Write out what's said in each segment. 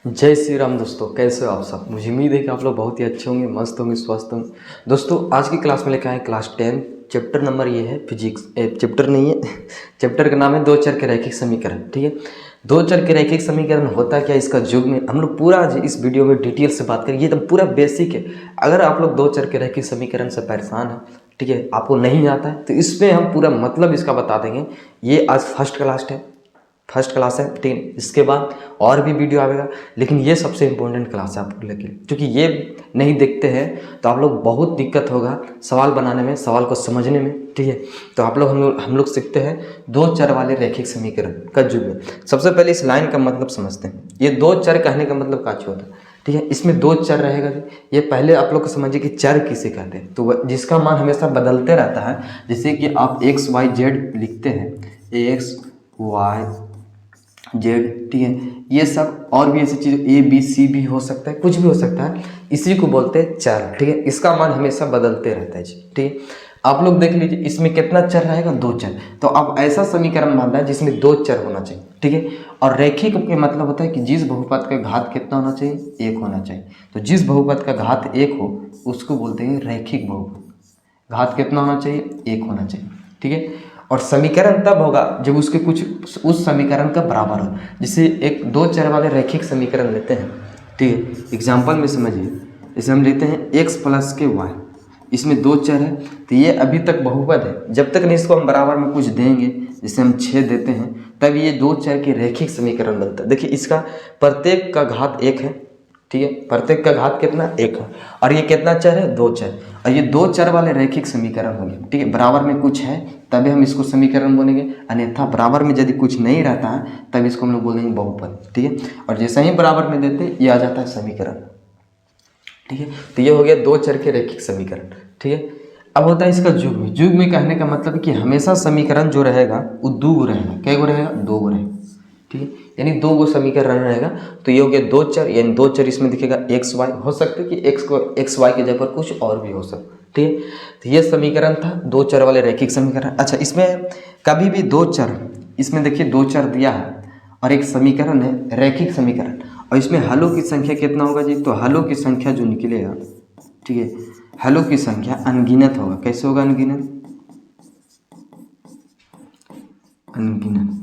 जय श्री राम दोस्तों, कैसे हो आप सब। मुझे उम्मीद है कि आप लोग बहुत ही अच्छे होंगे, मस्त होंगे, स्वस्थ होंगे। दोस्तों आज की क्लास में लेकर आए क्लास 10। चैप्टर नंबर ये है फिजिक्स। चैप्टर नहीं है चैप्टर का नाम है दो चर के रैखिक समीकरण। ठीक है, दो चर के रैखिक समीकरण होता क्या, इसका युग में हम लोग पूरा आज इस वीडियो में डिटेल से बात करेंगे। ये तो पूरा बेसिक है। अगर आप लोग दो चर के रैखिक समीकरण से परेशान हैं, ठीक है, आपको नहीं आता है, तो इसमें हम पूरा मतलब इसका बता देंगे। ये आज फर्स्ट क्लास है। ठीक है, इसके बाद और भी वीडियो आएगा, लेकिन ये सबसे इम्पोर्टेंट क्लास है आपको लेके, क्योंकि ये नहीं देखते हैं तो आप लोग बहुत दिक्कत होगा सवाल बनाने में, सवाल को समझने में। ठीक है, तो आप लोग हम लोग सीखते हैं दो चर वाले रैखिक समीकरण का युग में। सबसे पहले इस लाइन का मतलब समझते हैं। ये दो चर कहने का मतलब क्या होता है। ठीक है, इसमें दो चर रहेगा। ये पहले आप लोग को समझिए कि चर किसे कहते हैं, तो जिसका मान हमेशा बदलते रहता है। जैसे कि आप एक्स वाई जेड लिखते हैं, एक्स वाई जेड, ठीक है, ये सब और भी ऐसी चीज़ ए बी सी भी हो सकता है, कुछ भी हो सकता है, इसी को बोलते हैं चर। ठीक है, इसका मान हमेशा बदलते रहता है जी। ठीक है, आप लोग देख लीजिए इसमें कितना चर रहेगा, दो चर। तो अब ऐसा समीकरण मान रहा है जिसमें दो चर होना चाहिए। ठीक है, और रैखिक का मतलब होता है कि जिस बहुपद का घात कितना होना चाहिए, एक होना चाहिए। तो जिस बहुपद का घात एक हो उसको बोलते हैं रैखिक बहुपद। घात कितना होना चाहिए, एक होना चाहिए। ठीक है, और समीकरण तब होगा जब उसके कुछ उस समीकरण का बराबर हो। जैसे एक दो चर वाले रैखिक समीकरण लेते हैं। ठीक है, एग्जाम्पल में समझिए, जैसे हम लेते हैं x प्लस के वाई, इसमें दो चर है, तो ये अभी तक बहुपद है। जब तक नहीं इसको हम बराबर में कुछ देंगे, जैसे हम 6 देते हैं, तब ये दो चर के रैखिक समीकरण बनता है। देखिए इसका प्रत्येक का घात एक है। ठीक है, प्रत्येक का घात कितना, एक है, और ये कितना चर है, दो चर। और ये दो चर वाले रैखिक समीकरण हो गया। ठीक है, बराबर में कुछ है तभी हम इसको समीकरण बोलेंगे, अन्यथा बराबर में यदि कुछ नहीं रहता है तब इसको हम लोग बोलेंगे बहुपद। ठीक है, और जैसे ही बराबर में देते हैं ये आ जाता है समीकरण। ठीक है, तो ये हो गया दो चर के रैखिक समीकरण। ठीक है, अब होता है इसका युग में। युग में कहने का मतलब है कि हमेशा समीकरण जो रहेगा वो दो गो रहेगा। कै गो रहेगा, दो गो रहेगा। ठीक है, यानी दो गो समीकरण रहेगा। तो ये हो गया दो चर, यानी दो चर इसमें दिखेगा एक्स वाई। हो सकता है कि एक्स वाई के जगह पर कुछ और भी हो सकता है। ठीक है, तो ये समीकरण था दो चर वाले रैखिक समीकरण। अच्छा, इसमें कभी भी दो चर, इसमें देखिए दो चर दिया है और एक समीकरण है रैखिक समीकरण, और इसमें हलों की संख्या कितना होगा जी, तो हलों की संख्या जो निकलेगा, ठीक है, हलों की संख्या अनगिनत होगा। कैसे होगा, अनगिनत, अनगिनत।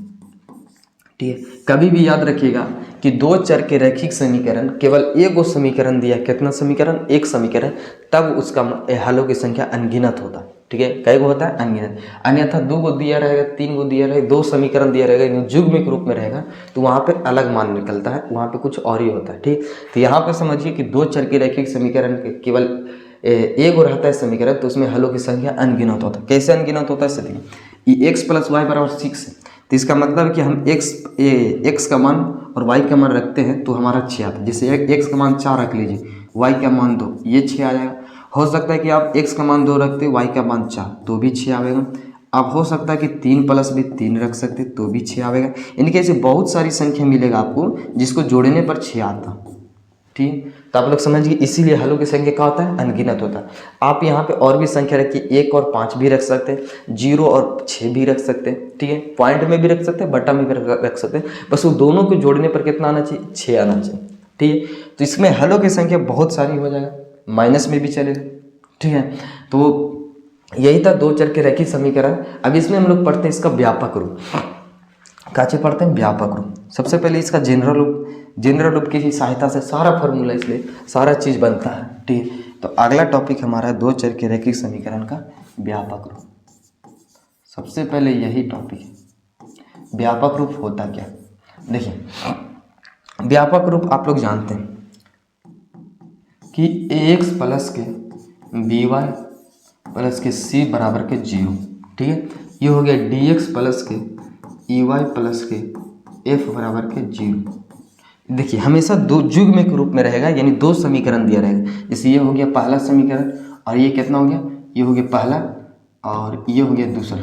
ठीक है, कभी भी याद रखिएगा कि दो चर के रैखिक समीकरण केवल एक गो समीकरण दिया, कितना समीकरण, एक समीकरण, तब उसका हलों की संख्या अनगिनत होता है। ठीक है, कई गो होता है, अनगिनत। अन्यथा दो गो दिया रहेगा, तीन गो दिया रहेगा, दो समीकरण दिया रहेगा, युग्मिक रूप में रहेगा, तो वहाँ पे अलग मान निकलता है, वहाँ पे कुछ और ही होता है। ठीक, तो यहाँ पे समझिए कि दो चर के रैखिक समीकरण केवल एक गो रहता है समीकरण, तो उसमें हलों की संख्या अनगिनत होता है। कैसे अनगिनत होता है, इसलिए ये एक्स प्लस वाई बराबर 6 है, तो इसका मतलब कि हम एक्स का मान और वाई का मान रखते हैं तो हमारा 6 आता है। जैसे एक्स का मान 4 रख लीजिए, वाई का मान 2, ये 6 आ जाएगा। हो सकता है कि आप एक्स का मान 2 रखते, वाई का मान 4, तो भी 6 आएगा। अब हो सकता है कि 3 प्लस भी 3 रख सकते, तो भी 6 आएगा। यानी कि ऐसे बहुत सारी संख्या मिलेगा आपको जिसको जोड़ने पर 6 आता। ठीक, तो आप लोग समझिए, इसीलिए हलों की संख्या क्या होता है, अनगिनत होता है। आप यहाँ पे और भी संख्या रखिए, 1 और 5 भी रख सकते हैं, 0 और 6 भी रख सकते हैं। ठीक है, पॉइंट में भी रख सकते हैं, बटा में भी रख सकते हैं, बस वो दोनों को जोड़ने पर कितना आना चाहिए, 6 आना चाहिए। ठीक है, तो इसमें हलों की संख्या बहुत सारी हो जाएगा, माइनस में भी चलेगा। ठीक है, तो यही था दो चर के रैखिक समीकरण। अब इसमें हम लोग पढ़ते हैं इसका व्यापक रूप। काचे पढ़ते हैं, व्यापक रूप। सबसे पहले इसका जनरल रूप की सहायता से सारा फॉर्मूला, इसलिए सारा चीज़ बनता है। ठीक है, तो अगला टॉपिक हमारा है दो चर के रैखिक समीकरण का व्यापक रूप। सबसे पहले यही टॉपिक है, व्यापक रूप होता क्या। देखिए, व्यापक रूप आप लोग जानते हैं कि ax प्लस के by प्लस के c बराबर के 0। ठीक है, ये हो गया dx प्लस के ey प्लस के f बराबर के 0। देखिए हमेशा दो युग्मिक रूप में रहेगा, यानी दो समीकरण दिया रहेगा। जैसे ये हो गया पहला समीकरण, और ये कितना हो गया, ये हो गया पहला, और ये हो गया दूसरा।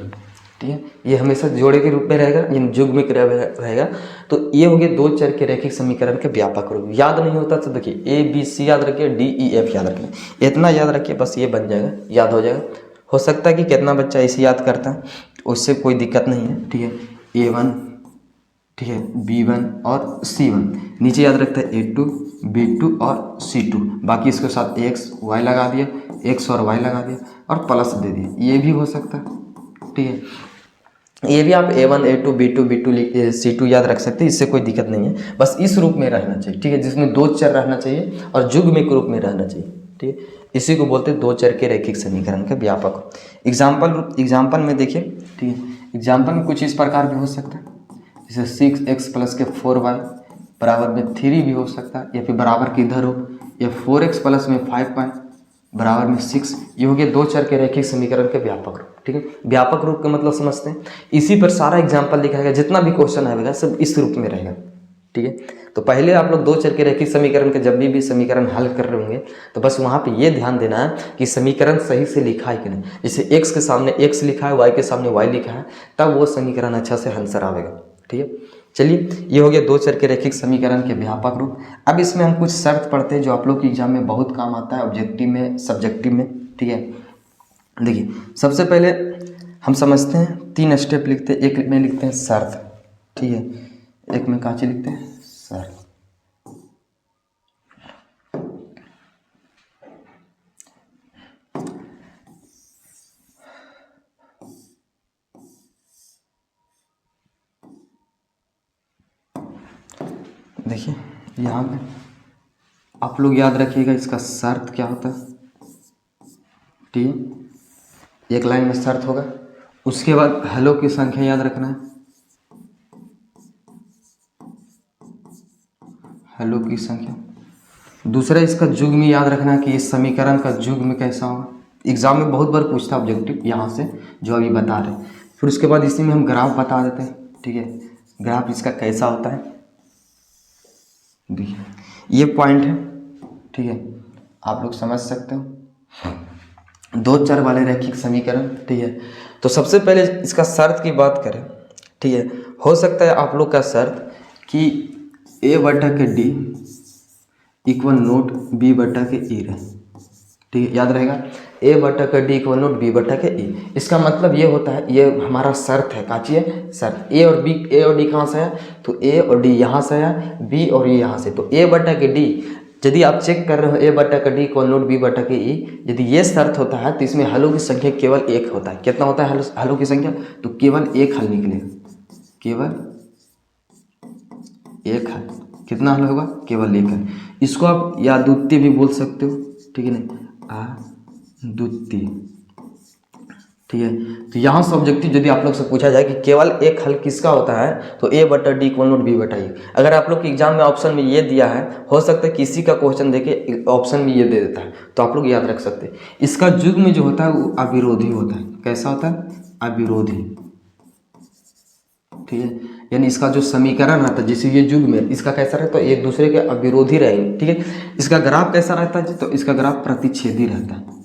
ठीक है, ये हमेशा जोड़े के रूप में रहेगा, यानी युग्मिक रहेगा। तो ये हो गया दो चर के रैखिक समीकरण के व्यापक रूप। याद नहीं होता तो देखिए ए बी सी याद रखिए, डी ई एफ याद रखिए, इतना याद रखिए, बस ये बन जाएगा, याद हो जाएगा। हो सकता है कि कितना बच्चा इसे याद करता है, उससे कोई दिक्कत नहीं है। ठीक है, A1 ठीक है, B1 और C1, नीचे याद रखता है A2 B2 और C2, बाकी इसके साथ x y लगा दिया, x और y लगा दिया और प्लस दे दिया, ये भी हो सकता है। ठीक है, ये भी आप A1 A2 B2 B2 C2 याद रख सकते हैं, इससे कोई दिक्कत नहीं है, बस इस रूप में रहना चाहिए। ठीक है, जिसमें दो चर रहना चाहिए और युग्म के रूप में रहना चाहिए। ठीक है, इसी को बोलते हैं दो चर के रैखिक समीकरण का व्यापक। एग्जाम्पल में देखिए, ठीक है, एग्जाम्पल में कुछ इस प्रकार भी हो सकता है, जैसे 6x प्लस के 4y बराबर में 3 भी हो सकता है, या फिर बराबर के इधर हो, या 4x प्लस में 5y बराबर में 6, ये हो गया दो चर के रैखिक समीकरण के व्यापक रूप। ठीक है, व्यापक रूप का मतलब समझते हैं, इसी पर सारा एग्जाम्पल लिखा है, जितना भी क्वेश्चन आएगा सब इस रूप में रहेगा। ठीक है, तो पहले आप लोग दो चर के रैखिक समीकरण के जब भी समीकरण हल कर रहे होंगे तो बस वहाँ पे ये ध्यान देना है कि समीकरण सही से लिखा है कि नहीं। जैसे x के सामने x लिखा है, y के सामने y लिखा है, तब वो समीकरण अच्छा से आंसर आएगा। ठीक है, चलिए, ये हो गया दो चर के रैखिक समीकरण के व्यापक रूप। अब इसमें हम कुछ शर्त पढ़ते हैं जो आप लोग की एग्जाम में बहुत काम आता है, ऑब्जेक्टिव में, सब्जेक्टिव में। ठीक है, देखिए, सबसे पहले हम समझते हैं, 3 स्टेप लिखते हैं। एक में लिखते हैं शर्त, ठीक है, एक में काची लिखते हैं शर्त। देखिए, यहाँ पे आप लोग याद रखिएगा इसका शर्त क्या होता है। ठीक है, एक लाइन में शर्त होगा, उसके बाद हलों की संख्या याद रखना है, हलों की संख्या। दूसरा इसका युग्म याद रखना कि इस समीकरण का युग्म कैसा होगा। एग्जाम में बहुत बार पूछता है ऑब्जेक्टिव यहाँ से, जो अभी बता रहे हैं। फिर उसके बाद इसी में हम ग्राफ बता देते हैं। ठीक है, ग्राफ इसका कैसा होता है, देखिए ये पॉइंट है। ठीक है, आप लोग समझ सकते हो, दो चर वाले रैखिक समीकरण। ठीक है, तो सबसे पहले इसका शर्त की बात करें। ठीक है, हो सकता है आप लोग का शर्त कि a बटा के d इक्वल नोट b बटा के e रहे। ठीक है, याद रहेगा, a बटा का d इक्वल नोट b बटा के e। इसका मतलब ये होता है, ये हमारा शर्त है, काची है शर्त। a और d कहाँ से आया, तो a और d यहाँ से आया, b और e यहाँ से, तो a बटा के d, यदि आप चेक कर रहे हो a बटा का d इक्वल नोट b बटा के e, यदि ये शर्त होता है तो इसमें हलों की संख्या केवल एक होता है। कितना होता है हलों की संख्या, तो केवल एक हल निकलेगा, केवल एक हल। कितना हल होगा, केवल एक हल। इसको आप या द्वितीय भी बोल सकते हो। ठीक है, नहीं द्वितीय। ठीक है, तो यहाँ से ऑब्जेक्टिव यदि आप लोग से पूछा जाए कि केवल एक हल किसका होता है, तो a बटा डी इक्वल नोट b बटा e। अगर आप लोग के एग्जाम में ऑप्शन में ये दिया है, हो सकता है किसी का क्वेश्चन देके ऑप्शन में ये दे देता है, तो आप लोग याद रख सकते हैं। इसका युग्म जो होता है वो अविरोधी होता है। कैसा होता है, अविरोधी। ठीक है, यानी इसका जो समीकरण रहता है, जैसे ये युग्म है, इसका कैसा रहता है, एक दूसरे के अविरोधी रहेंगे। ठीक है, इसका ग्राफ कैसा रहता है जी, तो इसका ग्राफ प्रतिच्छेदी रहता है।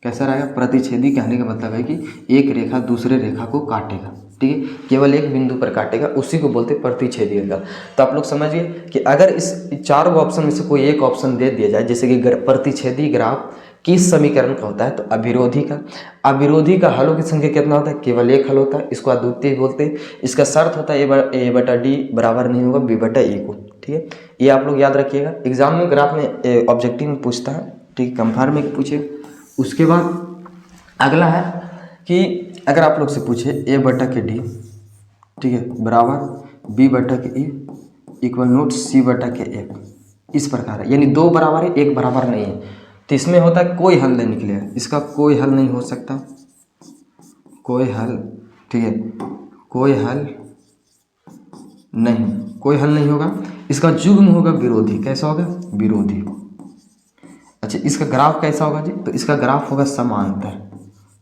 कैसा रहेगा, प्रतिच्छेदी। कहने का मतलब है कि एक रेखा दूसरे रेखा को काटेगा। ठीक है, केवल एक बिंदु पर काटेगा, उसी को बोलते हैं प्रतिच्छेदी रेखा। तो आप लोग समझिए कि अगर इस चार ऑप्शन में से कोई एक ऑप्शन दे दिया जाए, जैसे कि प्रतिच्छेदी ग्राफ किस समीकरण का होता है, तो अविरोधी का। अविरोधी का हलों की संख्या कितना होता है, केवल एक हल होता है, इसको अद्वितीय बोलते हैं। इसका शर्त होता है ए बटा डी बराबर नहीं होगा b बटा e को। ठीक है, ये आप लोग याद रखिएगा, एग्जाम में ग्राफ में ऑब्जेक्टिव में पूछता है। ठीक है, कंफर्म में पूछिए। उसके बाद अगला है कि अगर आप लोग से पूछे a बटा के d, ठीक है, बराबर b बटा के e इक्वल नोट c बटा के 1, इस प्रकार है, यानी दो बराबर है, एक बराबर नहीं है, तो इसमें होता है कोई हल नहीं निकलेगा। इसका कोई हल नहीं हो सकता, कोई हल। ठीक है, कोई हल नहीं, कोई हल नहीं होगा। इसका युग्म होगा विरोधी। कैसा होगा, विरोधी। अच्छा, इसका ग्राफ कैसा होगा जी, तो इसका ग्राफ होगा समांतर।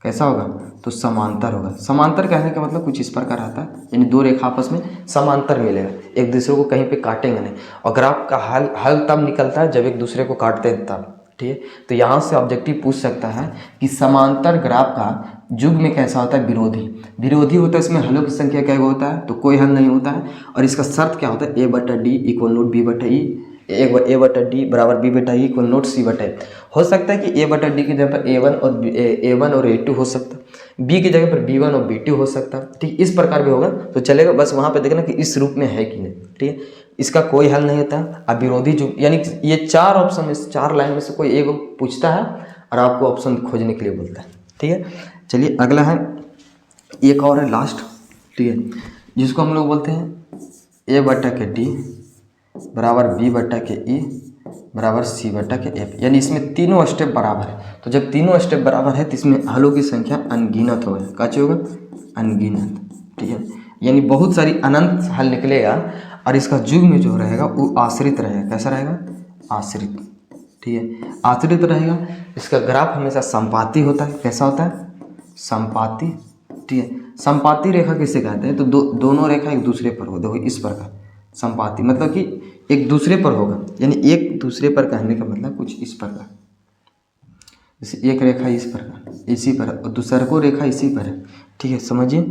कैसा होगा, तो समांतर होगा। समांतर कहने का मतलब कुछ इस प्रकार आता है, यानी दो रेखा आपस में समांतर मिलेगा, एक दूसरे को कहीं पे काटेंगे नहीं। और ग्राफ का हल तब निकलता है जब एक दूसरे को काटते हैं तब। ठीक है, तो यहाँ से ऑब्जेक्टिव पूछ सकता है कि समांतर ग्राफ का युग्म कैसा होता है, विरोधी। विरोधी होता है, इसमें हलों की संख्या क्या होता है, तो कोई हल नहीं होता है। और इसका शर्त क्या होता है, a बटा डी इक्वल नोट b बटा ई, ए बटा डी बराबर b बटा ई इक्वल नोट c बटा ए। हो सकता है कि a बटा डी की जगह पर a1 और a2 हो सकता है, बी की जगह पर B1 और B2 हो सकता है, ठीक, इस प्रकार भी होगा तो चलेगा। बस वहाँ पे देखना कि इस रूप में है कि नहीं, ठीक है। इसका कोई हल नहीं होता। अविरोधी जो यानी ये 4 ऑप्शन में से 4 लाइन में से कोई एक पूछता है और आपको ऑप्शन खोजने के लिए बोलता है, ठीक है। चलिए अगला है, एक और है लास्ट, ठीक है, जिसको हम लोग बोलते हैं A/D बराबर B/E बराबर C/F, यानी इसमें तीनों स्टेप बराबर है। तो जब तीनों स्टेप बराबर है तो इसमें हलों की संख्या अनगिनत होगा। क्या होगा? अनगिनत, ठीक है। यानी बहुत सारी अनंत हल निकलेगा और इसका युग्म जो रहेगा वो आश्रित रहेगा। कैसा रहेगा? आश्रित, ठीक है, आश्रित रहेगा। इसका ग्राफ हमेशा संपाती होता है। कैसा होता है? संपाती, ठीक है। संपाती रेखा किसे कहते हैं? तो दोनों रेखा एक दूसरे पर हो, देखो इस प्रकार संपाती, मतलब कि एक दूसरे पर होगा, यानी एक दूसरे पर कहने का मतलब कुछ इस प्रकार, जैसे एक रेखा इस प्रकार इसी पर और दूसरा को रेखा इसी पर है, ठीक है, समझिए।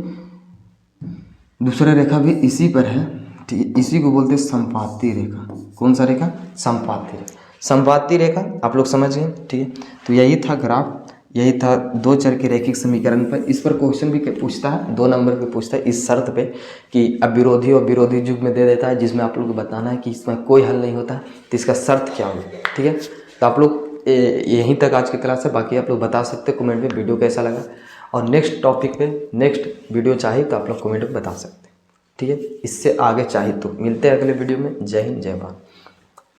दूसरा रेखा भी इसी पर है, ठीक है, इसी को बोलते हैं संपाती रेखा। कौन सा रेखा? संपाती रेखा। संपाती रेखा आप लोग समझ गए, ठीक है। तो यही था ग्राफ, यही था 2 चर के रैखिक समीकरण पर। इस पर क्वेश्चन भी पूछता है, 2 नंबर पे पूछता है, इस शर्त पे कि अविरोधी और विरोधी युग्म दे देता है, जिसमें आप लोग को बताना है कि इसमें कोई हल नहीं होता, तो इसका शर्त क्या होगा, ठीक है। तो आप लोग यहीं तक आज की क्लास है। बाकी आप लोग बता सकते हैं कमेंट में वीडियो कैसा लगा, और नेक्स्ट टॉपिक पे नेक्स्ट वीडियो चाहिए तो आप लोग कमेंट में बता सकते हैं, ठीक है। इससे आगे चाहिए तो मिलते हैं अगले वीडियो में। जय हिंद, जय भारत।